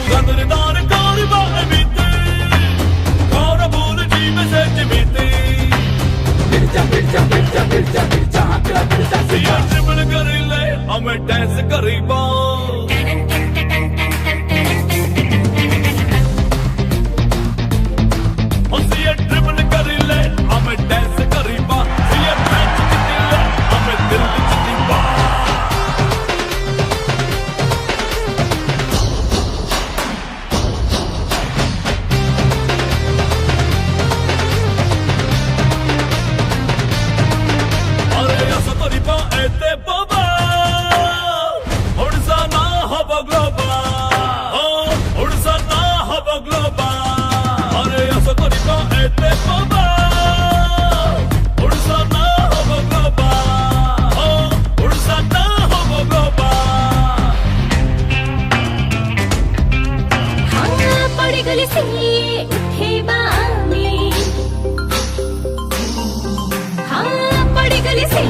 गदरदार कारवां बीते कौन भूल जी में से जीते मिर्जा मिर्जा मिर्जा मिर्जा मिर्जा आंकड़ा मिर्जा सिया ट्रिपल कर ले हमें डांस करीबा सिया ट्रिपल कर ले हमें डांस करीबा सिया मैच जीत ले हमें दिल जीतीबा Este boba, Odisha na hava globa, oh Odisha na hava globa. Are aso koriba este boba, Odisha na hava globa, oh Odisha na hava globa. हाँ पड़ गली से उठे बामी, हाँ पड़ गली से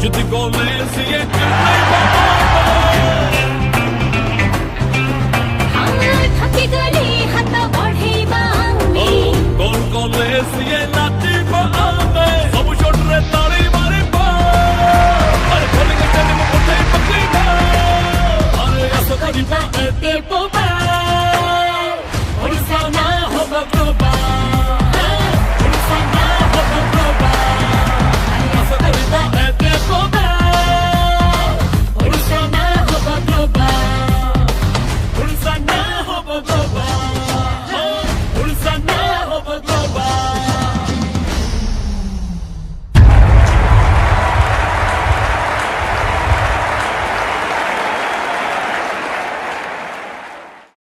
Juti ko le siye